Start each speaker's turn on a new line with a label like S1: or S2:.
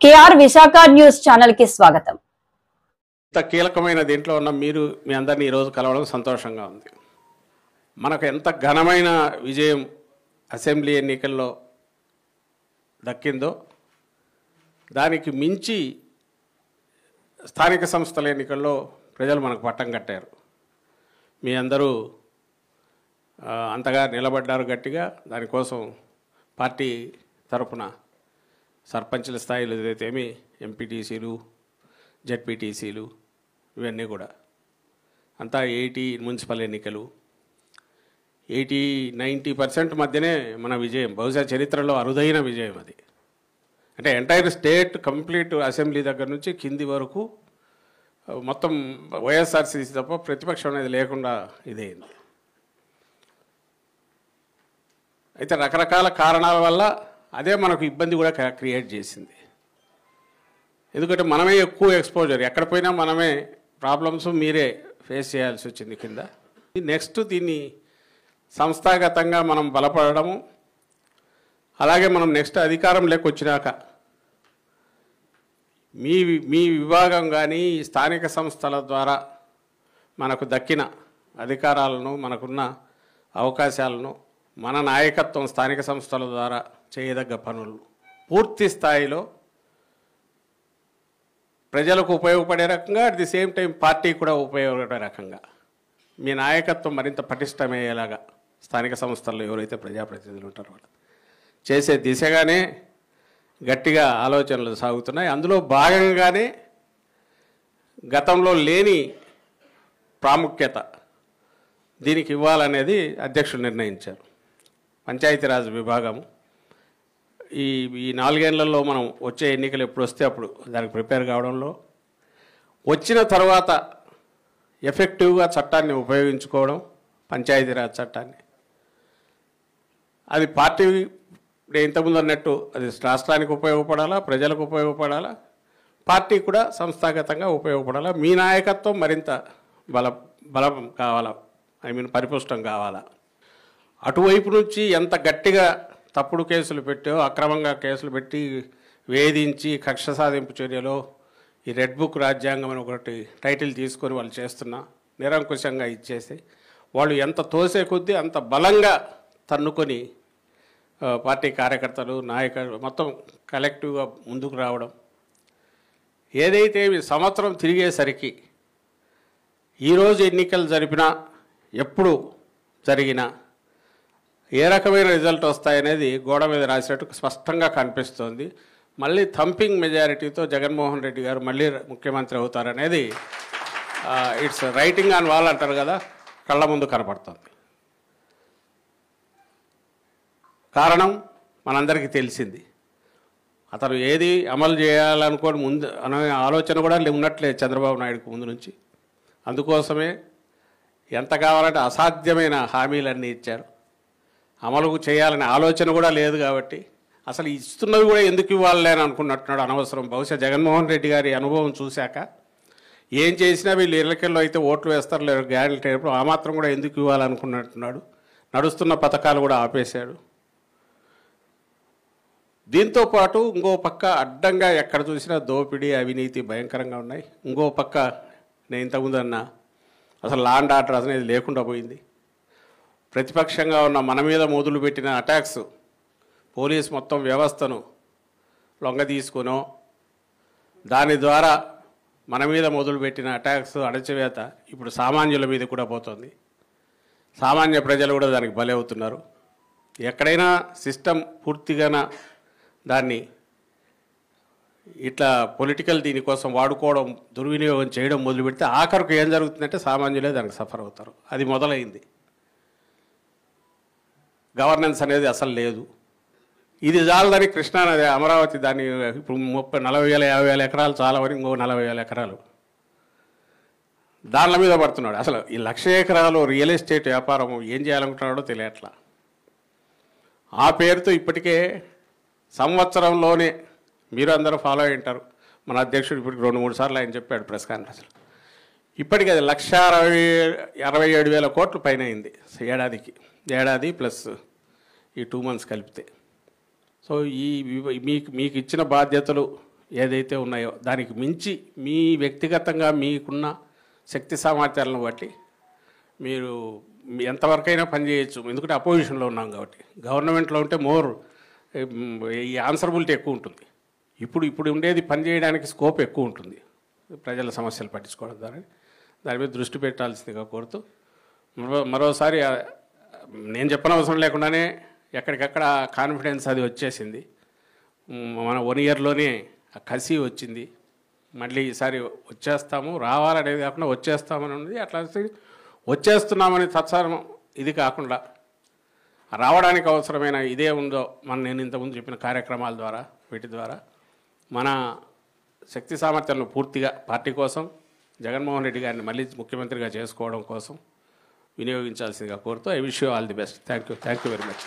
S1: KR Visakha news channel కి స్వాగతం.
S2: ఇంత కీలకమైన దీంట్లో ఉన్న మీరు మీ అందరినీ ఈరోజు కలవడం సంతోషంగా ఉంది. మనకు ఎంత ఘనమైన విజయం అసెంబ్లీ ఎన్నికల్లో దక్కిందో దానికి మించి స్థానిక సంస్థల ఎన్నికల్లో ప్రజలు మనకు పట్టం కట్టారు. మీ అందరూ అంతగా నిలబడ్డారు గట్టిగా. దానికోసం పార్టీ తరపున సర్పంచుల స్థాయిలో ఏదైతేమి ఎంపీటీసీలు జెడ్పీటీసీలు ఇవన్నీ కూడా అంతా 80 మున్సిపల్ ఎన్నికలు 80-90% మధ్యనే మన విజయం. బహుశా చరిత్రలో అరుదైన విజయం అది. అంటే ఎంటైర్ స్టేట్ కంప్లీట్ అసెంబ్లీ దగ్గర నుంచి కింది వరకు మొత్తం వైఎస్ఆర్సీసీ తప్ప ప్రతిపక్షం అనేది లేకుండా ఇదైంది. అయితే రకరకాల కారణాల వల్ల అదే మనకు ఇబ్బంది కూడా క్రియేట్ చేసింది. ఎందుకంటే మనమే ఎక్కువ ఎక్స్పోజర్, ఎక్కడ పోయినా మనమే ప్రాబ్లమ్స్ మీరే ఫేస్ చేయాల్సి వచ్చింది కింద. నెక్స్ట్ దీన్ని సంస్థాగతంగా మనం బలపడము, అలాగే మనం నెక్స్ట్ అధికారంలోకి వచ్చినాక మీ విభాగం కానీ స్థానిక సంస్థల ద్వారా మనకు దక్కిన అధికారాలను, మనకున్న అవకాశాలను మన నాయకత్వం స్థానిక సంస్థల ద్వారా చేయదగ్గ పనులు పూర్తి స్థాయిలో ప్రజలకు ఉపయోగపడే రకంగా, at the same time party కూడా ఉపయోగపడే రకంగా మీ నాయకత్వం మరింత పటిష్టమయ్యేలాగా స్థానిక సంస్థల్లో ఎవరైతే ప్రజాప్రతినిధులు ఉంటారో వాళ్ళు చేసే దిశగానే గట్టిగా ఆలోచనలు సాగుతున్నాయి. అందులో భాగంగానే గతంలో లేని ప్రాముఖ్యత దీనికి ఇవ్వాలనేది అధ్యక్షులు నిర్ణయించారు. పంచాయతీరాజ్ విభాగము ఈ 4 ఏళ్లలో మనం వచ్చే ఎన్నికలు ఎప్పుడు వస్తే అప్పుడు దానికి ప్రిపేర్ కావడంలో, వచ్చిన తర్వాత ఎఫెక్టివ్గా చట్టాన్ని ఉపయోగించుకోవడం, పంచాయతీరాజ్ చట్టాన్ని, అది పార్టీ ఇంతకుముందు అన్నట్టు అది రాష్ట్రానికి ఉపయోగపడాలా, ప్రజలకు ఉపయోగపడాలా, పార్టీ కూడా సంస్థాగతంగా ఉపయోగపడాలా. మీ నాయకత్వం మరింత బలం కావాలా, పరిపుష్టం కావాలా. అటువైపు నుంచి ఎంత గట్టిగా తప్పుడు కేసులు పెట్టో, అక్రమంగా కేసులు పెట్టి వేధించి కక్ష సాధింపు చర్యలో ఈ రెడ్ బుక్ రాజ్యాంగం అని ఒకటి టైటిల్ తీసుకొని వాళ్ళు చేస్తున్నా నిరంకుశంగా ఇచ్చేసి వాళ్ళు ఎంత తోసే కొద్దీ అంత బలంగా తన్నుకొని పార్టీ కార్యకర్తలు, నాయకులు మొత్తం కలెక్టివ్గా ముందుకు రావడం. ఏదైతే సంవత్సరం తిరిగేసరికి ఈరోజు ఎన్నికలు జరిపినా, ఎప్పుడు జరిగినా ఏ రకమైన రిజల్ట్ వస్తాయనేది గోడ మీద రాసినట్టు స్పష్టంగా కనిపిస్తోంది. మళ్ళీ థంపింగ్ మెజారిటీతో జగన్మోహన్ రెడ్డి గారు మళ్ళీ ముఖ్యమంత్రి అవుతారనేది ఇట్స్ రైటింగ్ ఆన్ వాల్ అంటారు కదా, కళ్ళ ముందు కనపడుతుంది. కారణం మనందరికీ తెలిసింది. అతను ఏది అమలు చేయాలనుకోని ముందు అనే ఆలోచన కూడా ఉన్నట్లే చంద్రబాబు నాయుడుకు ముందు నుంచి. అందుకోసమే ఎంత కావాలంటే అసాధ్యమైన హామీలన్నీ ఇచ్చారు. అమలు చేయాలనే ఆలోచన కూడా లేదు కాబట్టి అసలు ఇస్తున్నది కూడా ఎందుకు ఇవ్వాలి అని అనుకున్నట్టున్నాడు, అనవసరం. బహుశా జగన్మోహన్ రెడ్డి గారి అనుభవం చూశాక ఏం చేసినా వీళ్ళు ఎన్నికల్లో అయితే ఓట్లు వేస్తారు లేదు గ్యారెంటీ ఆ మాత్రం కూడా ఎందుకు ఇవ్వాలనుకున్నట్టున్నాడు. నడుస్తున్న పథకాలు కూడా ఆపేశాడు. దీంతో పాటు ఇంకో పక్క అడ్డంగా ఎక్కడ చూసినా దోపిడీ, అవినీతి భయంకరంగా ఉన్నాయి. ఇంకో పక్క నేను ఇంతకుముందు అన్నా అసలు లా అండ్ ఆర్డర్ అనేది లేకుండా పోయింది. ప్రతిపక్షంగా ఉన్న మన మీద మొదలుపెట్టిన అటాక్స్, పోలీస్ మొత్తం వ్యవస్థను లొంగ తీసుకునో, దాని ద్వారా మన మీద మొదలుపెట్టిన అటాక్స్ అణచివేత ఇప్పుడు సామాన్యుల మీద కూడా పోతుంది. సామాన్య ప్రజలు కూడా దానికి బలవుతున్నారు. ఎక్కడైనా సిస్టమ్ పూర్తిగా దాన్ని ఇట్లా పొలిటికల్ దీనికోసం వాడుకోవడం, దుర్వినియోగం చేయడం మొదలుపెడితే ఆఖరికి ఏం జరుగుతుందంటే సామాన్యులే దానికి సఫర్ అవుతారు. అది మొదలైంది. గవర్నెన్స్ అనేది అసలు లేదు. ఇది చాలదని కృష్ణానది, అమరావతి దాన్ని ఇప్పుడు 40,000-50,000 ఎకరాలు చాలవని ఇంకో 40,000 ఎకరాలు దానిల మీద పడుతున్నాడు. అసలు ఈ 1,00,000 ఎకరాలు రియల్ ఎస్టేట్ వ్యాపారం ఏం చేయాలనుకుంటున్నాడో తెలియట్లా. ఆ పేరుతో ఇప్పటికే సంవత్సరంలోనే మీరు అందరూ ఫాలో అయి ఉంటారు. మన అధ్యక్షుడు ఇప్పటికి 2-3 సార్లు ఆయన చెప్పాడు ప్రెస్ కాన్ఫరెన్స్లో. ఇప్పటికి అది 1,67,000 కోట్ల పైన అయింది ఏడాది ప్లస్ ఈ 2 months కలిపితే. సో మీకు ఇచ్చిన బాధ్యతలు ఏదైతే ఉన్నాయో దానికి మించి మీ వ్యక్తిగతంగా మీకున్న శక్తి సామర్థ్యాలను బట్టి మీరు ఎంతవరకైనా పనిచేయచ్చు. ఎందుకంటే అపోజిషన్లో ఉన్నాం కాబట్టి. గవర్నమెంట్లో ఉంటే మోర్ ఈ ఆన్సరబిలిటీ ఎక్కువ ఉంటుంది. ఇప్పుడు ఉండేది పని చేయడానికి స్కోప్ ఎక్కువ ఉంటుంది, ప్రజల సమస్యలు పట్టించుకోవడం ద్వారా. దాని మీద దృష్టి పెట్టాల్సిందిగా కోరుతూ మరోసారి నేను చెప్పనవసరం లేకుండానే ఎక్కడికక్కడ కాన్ఫిడెన్స్ అది వచ్చేసింది. మన 1 ఇయర్లోనే ఆ కసి వచ్చింది. మళ్ళీ ఈసారి వచ్చేస్తాము, రావాలనేది కాకుండా వచ్చేస్తామని ఉంది. అట్లా వచ్చేస్తున్నామని తత్సరం ఇది కాకుండా రావడానికి అవసరమైన ఇదే ఉందో నేను ఇంతకుముందు చెప్పిన కార్యక్రమాల ద్వారా వీటి ద్వారా మన శక్తి సామర్థ్యాలను పూర్తిగా పార్టీ కోసం, జగన్మోహన్ రెడ్డి గారిని మళ్ళీ ముఖ్యమంత్రిగా చేసుకోవడం కోసం వినియోగించాల్సిందిగా కోరుతూ I wish you all the best. Thank you very much.